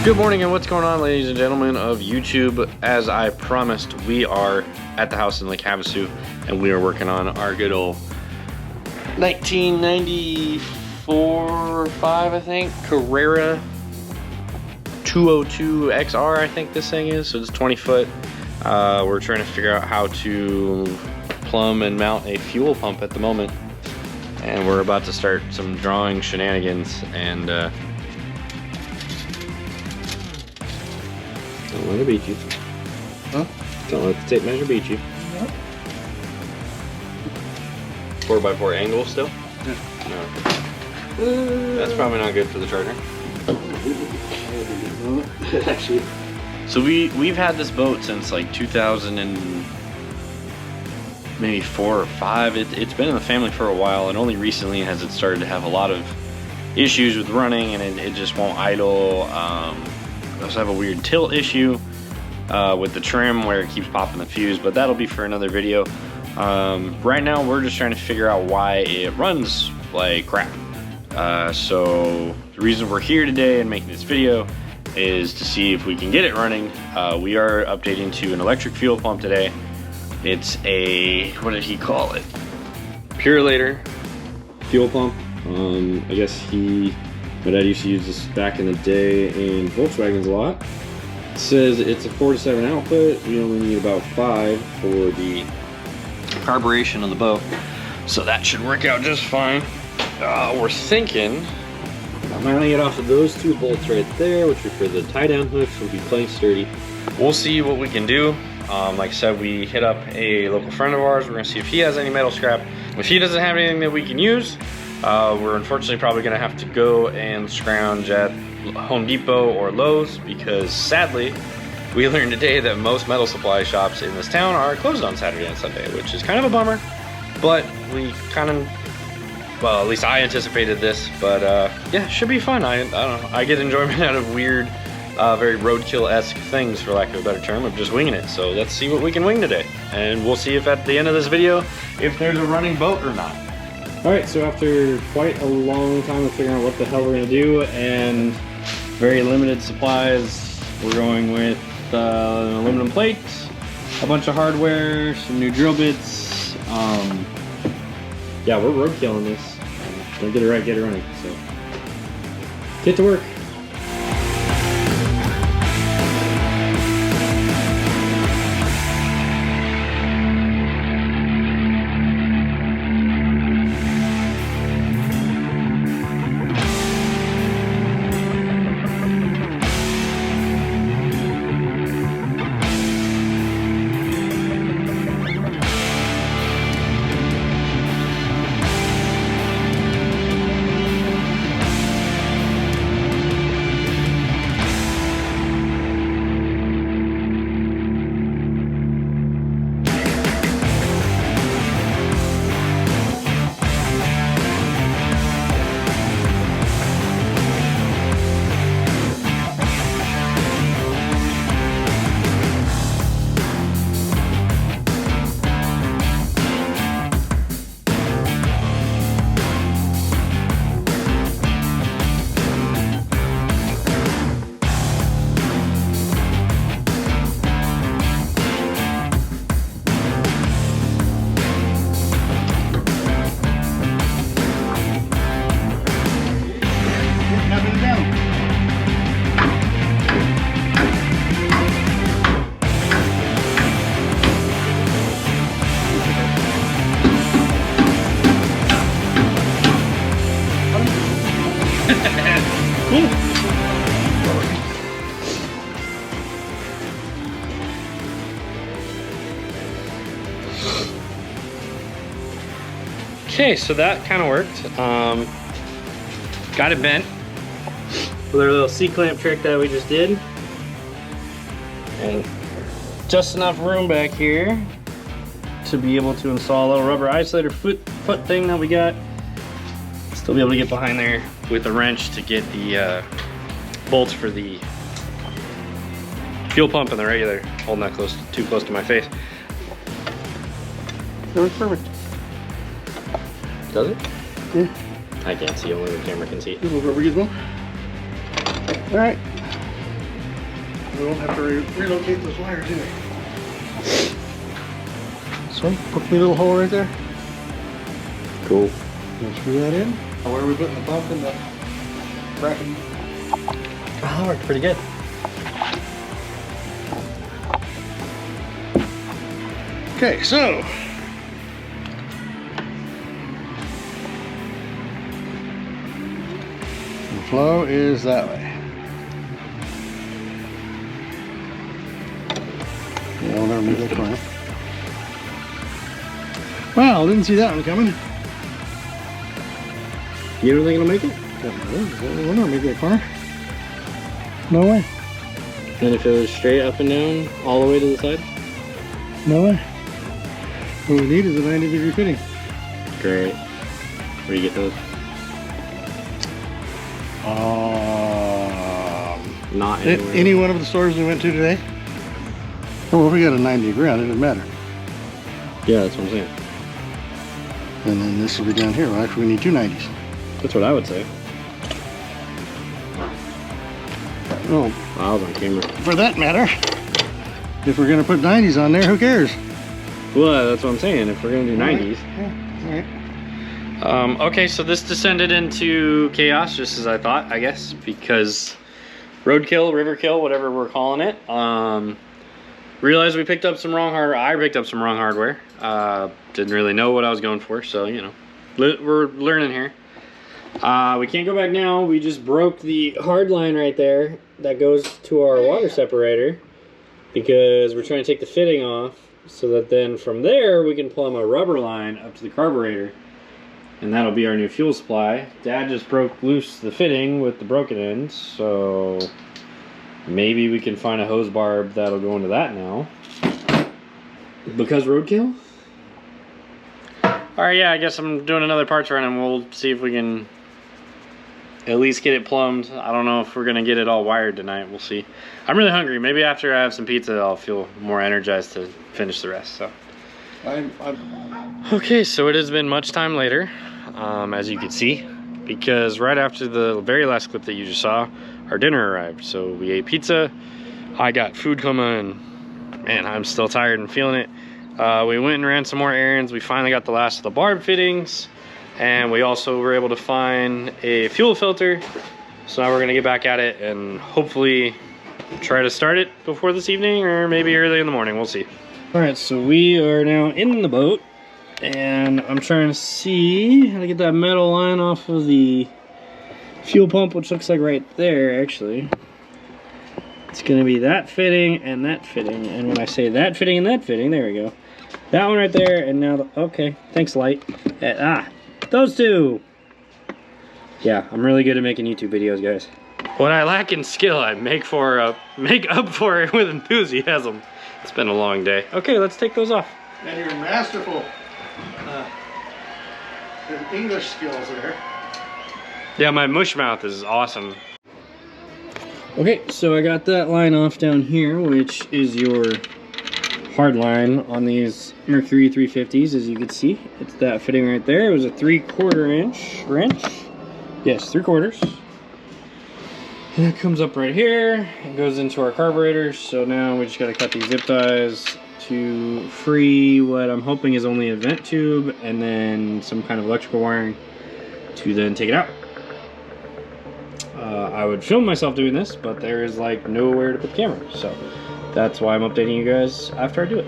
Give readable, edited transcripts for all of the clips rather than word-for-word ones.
Good morning and what's going on, ladies and gentlemen of YouTube. As I promised, we are at the house in Lake Havasu and we are working on our good old 1994 or 5, I think, Carrera 202 XR, I think this thing is. So it's 20 foot. We're trying to figure out how to plumb and mount a fuel pump at the moment. And we're about to start some drawing shenanigans and don't let it beat you. Huh? Don't let the tape measure beat you. Yep. 4x4 angle still? Yeah. No. That's probably not good for the charger. Actually. So we've had this boat since like 2000 and maybe 4 or 5. It's been in the family for a while, and only recently has it started to have a lot of issues with running, and it just won't idle. We also have a weird tilt issue with the trim where it keeps popping the fuse, but that'll be for another video. Right now we're just trying to figure out why it runs like crap. So the reason we're here today and making this video is to see if we can get it running. We are updating to an electric fuel pump today. It's a, what did he call it? Purelator fuel pump. I guess my dad used to use this back in the day in Volkswagens a lot. It says it's a 4 to 7 output. We only need about 5 for the carburation on the boat. So that should work out just fine. We're thinking I'm mounting it off of those 2 bolts right there, which are for the tie down hooks. Will be plenty sturdy. We'll see what we can do. Like I said, we hit up a local friend of ours. We're gonna see if he has any metal scrap. If he doesn't have anything that we can use, we're unfortunately probably gonna have to go and scrounge at Home Depot or Lowe's, because sadly, we learned today that most metal supply shops in this town are closed on Saturday and Sunday, which is kind of a bummer, but we kind of, well, at least I anticipated this, but yeah, it should be fun. I don't know, I get enjoyment out of weird, very roadkill-esque things, for lack of a better term, of just winging it. So let's see what we can wing today, and we'll see if at the end of this video, if there's a running boat or not. All right, so after quite a long time of figuring out what the hell we're gonna do and very limited supplies, we're going with aluminum plates, a bunch of hardware, some new drill bits. Yeah, we're roadkilling this. Don't get it right, get it running. So get to work. Cool. Okay, so that kind of worked. Got it bent with our little C-clamp trick that we just did. And just enough room back here to be able to install a little rubber isolator foot thing that we got. Still be able to get behind there with a wrench to get the bolts for the fuel pump and the regular. Holding that too close to my face. That works perfect. Does it? Yeah. I can't see, only the camera can see. Little rubber gizmo. Alright. We won't have to relocate those wires either. So, poke me a little hole right there. Cool. We'll screw that in. Where are we putting the pump and the bracket? Oh, worked pretty good. Okay, so the flow is that way. Yeah, I'll never move that corner. Wow, didn't see that one coming. You don't think it'll make it? We'll never make that corner. No way. And if it was straight up and down, all the way to the side? No way. What we need is a 90-degree fitting. Great. Where do you get those? Not anywhere. Any one of the stores we went to today? Oh, well, if we got a 90-degree on it, it doesn't matter. Yeah, that's what I'm saying. And then this will be down here. Well, actually, we need two 90s. That's what I would say. Oh, I was on camera. for that matter, if we're going to put 90s on there, who cares? Well, that's what I'm saying. If we're going to do 90s. Yeah, all right. Okay, so this descended into chaos, just as I thought, I guess, because roadkill, riverkill, whatever we're calling it. Realized we picked up some wrong hardware. I picked up some wrong hardware. Didn't really know what I was going for, so you know, we're learning here. We can't go back now. We just broke the hard line right there that goes to our water separator because we're trying to take the fitting off so that then from there we can plumb a rubber line up to the carburetor. And that'll be our new fuel supply. Dad just broke loose the fitting with the broken ends, so maybe we can find a hose barb that'll go into that now. Because roadkill? Alright, yeah, I guess I'm doing another parts run and we'll see if we can at least get it plumbed. I don't know if we're gonna get it all wired tonight. We'll see. I'm really hungry. Maybe after I have some pizza, I'll feel more energized to finish the rest. So. Okay, so it has been much time later, as you can see, because right after the very last clip that you just saw, our dinner arrived. So we ate pizza. I got food coma, and man, I'm still tired and feeling it. We went and ran some more errands. We finally got the last of the barb fittings, and we also were able to find a fuel filter. So now we're gonna get back at it and hopefully try to start it before this evening or maybe early in the morning. We'll see. All right, so we are now in the boat, and I'm trying to see how to get that metal line off of the fuel pump, which looks like right there, actually. It's gonna be that fitting and that fitting, and when I say that fitting and that fitting, there we go. That one right there, and now, okay, thanks, light. Those two! Yeah, I'm really good at making YouTube videos, guys. What I lack in skill, I make up for it with enthusiasm. It's been a long day. Okay, let's take those off. And your masterful English skills there. Yeah, my mush mouth is awesome. Okay, so I got that line off down here, which is your hard line on these Mercury 350s, as you can see. It's that fitting right there. It was a 3/4 inch wrench. Yes, 3/4. And it comes up right here. It goes into our carburetor. So now we just gotta cut these zip ties to free what I'm hoping is only a vent tube and then some kind of electrical wiring to then take it out. I would film myself doing this, but there is like nowhere to put the camera. So that's why I'm updating you guys after I do it.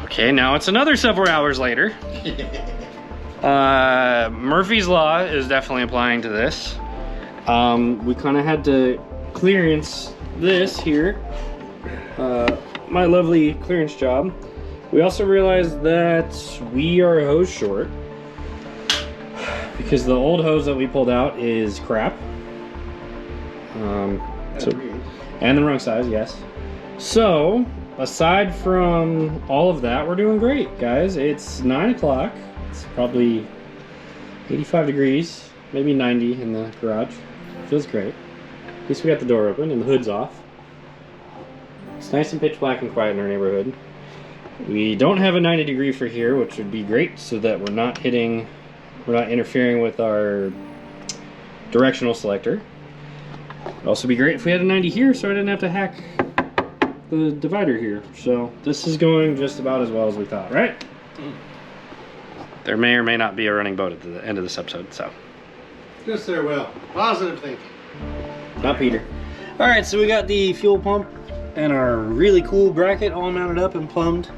Okay, now it's another several hours later. Murphy's Law is definitely applying to this. We kind of had to clearance this here. My lovely clearance job. We also realized that we are hose short because the old hose that we pulled out is crap. And the wrong size, yes. So, aside from all of that, we're doing great, guys. It's 9 o'clock. It's probably 85 degrees, maybe 90 in the garage. Feels great. At least we got the door open and the hood's off. It's nice and pitch black and quiet in our neighborhood. We don't have a 90 degree for here, which would be great so that we're not interfering with our directional selector. It'd also be great if we had a 90 here so I didn't have to hack the divider here. So this is going just about as well as we thought, right? There may or may not be a running boat at the end of this episode, so. Just there, Will. Positive thinking. Not Peter. All right, so we got the fuel pump and our really cool bracket all mounted up and plumbed.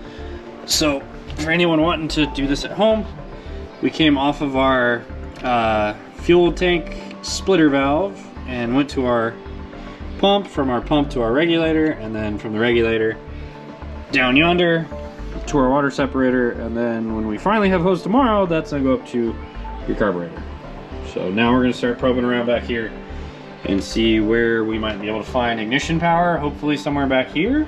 So for anyone wanting to do this at home, we came off of our fuel tank splitter valve and went to our pump, from our pump to our regulator, and then from the regulator down yonder to our water separator, and then when we finally have hose tomorrow, that's gonna go up to your carburetor. So now we're gonna start probing around back here and see where we might be able to find ignition power, hopefully somewhere back here,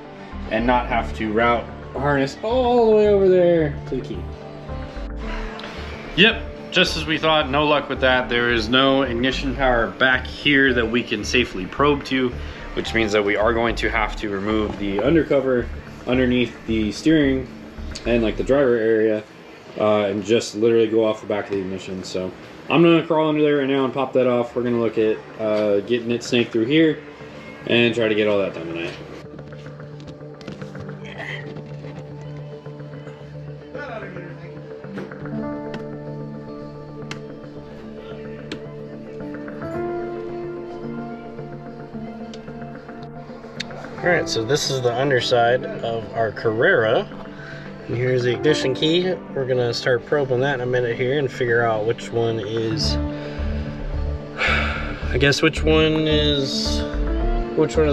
and not have to route a harness all the way over there to the key. Yep, just as we thought, no luck with that. There is no ignition power back here that we can safely probe to, which means that we are going to have to remove the undercover underneath the steering and like the driver area and just literally go off the back of the ignition. So I'm gonna crawl under there right now and pop that off. We're gonna look at getting it snaked through here and try to get all that done tonight. Alright, so this is the underside of our Carrera. And here's the ignition key. We're gonna start probing that in a minute here and figure out which one is, I guess which one is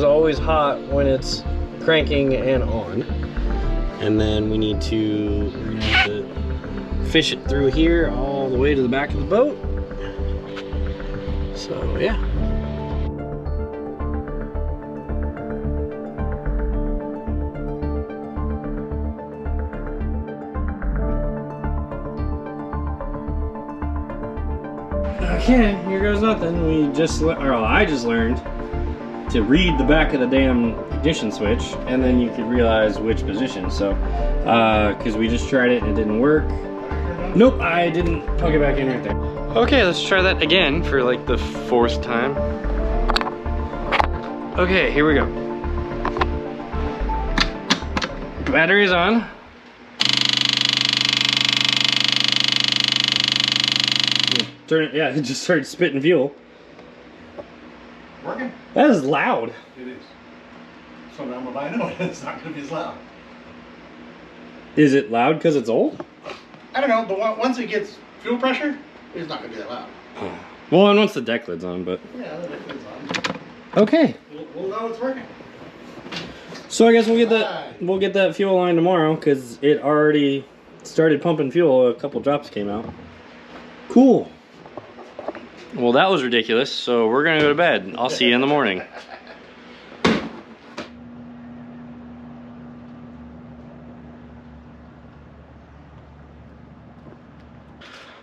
always hot when it's cranking and on. And then we need to fish it through here all the way to the back of the boat. So yeah. Okay, here goes nothing. I just learned to read the back of the damn ignition switch, and then you could realize which position. So, because we just tried it and it didn't work. Nope, I didn't plug it back in right there. Okay, let's try that again for like the 4th time. Okay, here we go. Battery's on. Turn it, yeah, it just started spitting fuel. Working? That is loud. It is. So now I'm gonna buy a new one. It's not gonna be as loud. Is it loud because it's old? I don't know, but once it gets fuel pressure, it's not gonna be that loud. Well, and once the deck lid's on, but. Yeah, the deck lid's on. Okay. We'll know it's working. So I guess we'll get that fuel line tomorrow because it already started pumping fuel. A couple drops came out. Cool. Well, that was ridiculous, so we're gonna go to bed. I'll see you in the morning.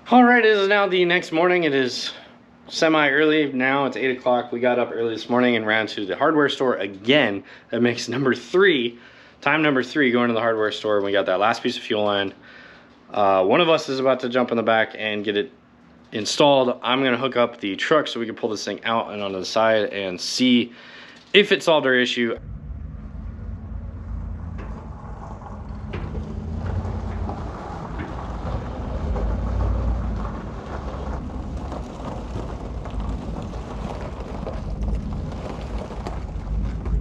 All right, it is now the next morning. It is semi-early now. It's 8 o'clock. We got up early this morning and ran to the hardware store again. That makes time number 3 going to the hardware store. And we got that last piece of fuel line. One of us is about to jump in the back and get it installed. I'm gonna hook up the truck so we can pull this thing out and onto the side and see if it solved our issue.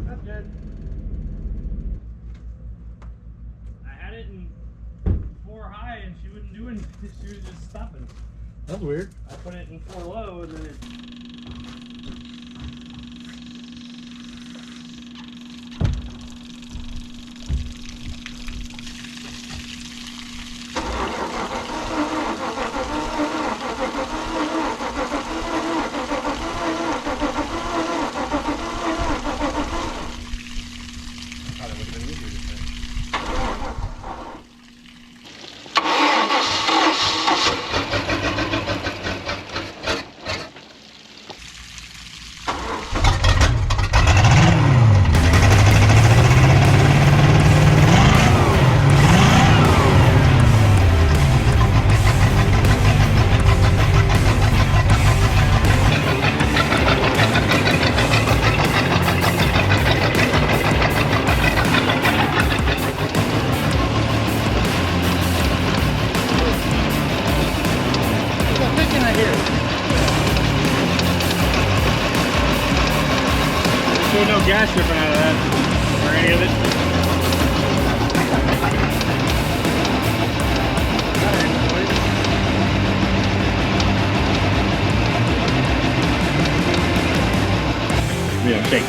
That's good. I had it in 4 high and she wouldn't do anything. She was just stopping. That's weird. I put it in 4 low and then it... No gas dripping out of that, or any of it. Yeah, shake.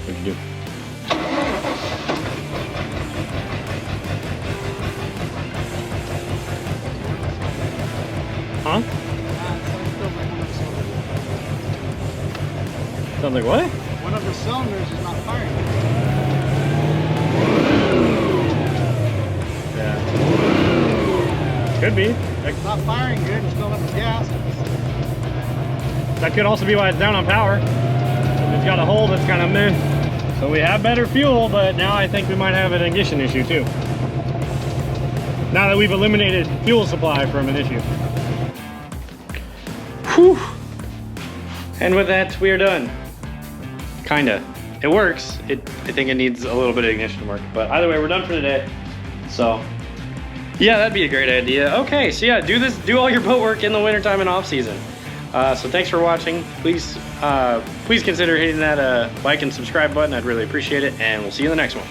What'd you do? Huh? Sounds like what? One of the cylinders is not firing. Yeah. Could be. It's not firing good, it's filling up with gas. That could also be why it's down on power. It's got a hole that's kind of meh. So we have better fuel, but now I think we might have an ignition issue too. Now that we've eliminated fuel supply from an issue. Whew. And with that, we are done. Kinda. It works. I think it needs a little bit of ignition work. But either way, we're done for today. So, yeah, that'd be a great idea. Okay, so yeah, do all your boat work in the wintertime and off season. So thanks for watching. Please consider hitting that like and subscribe button. I'd really appreciate it. And we'll see you in the next one.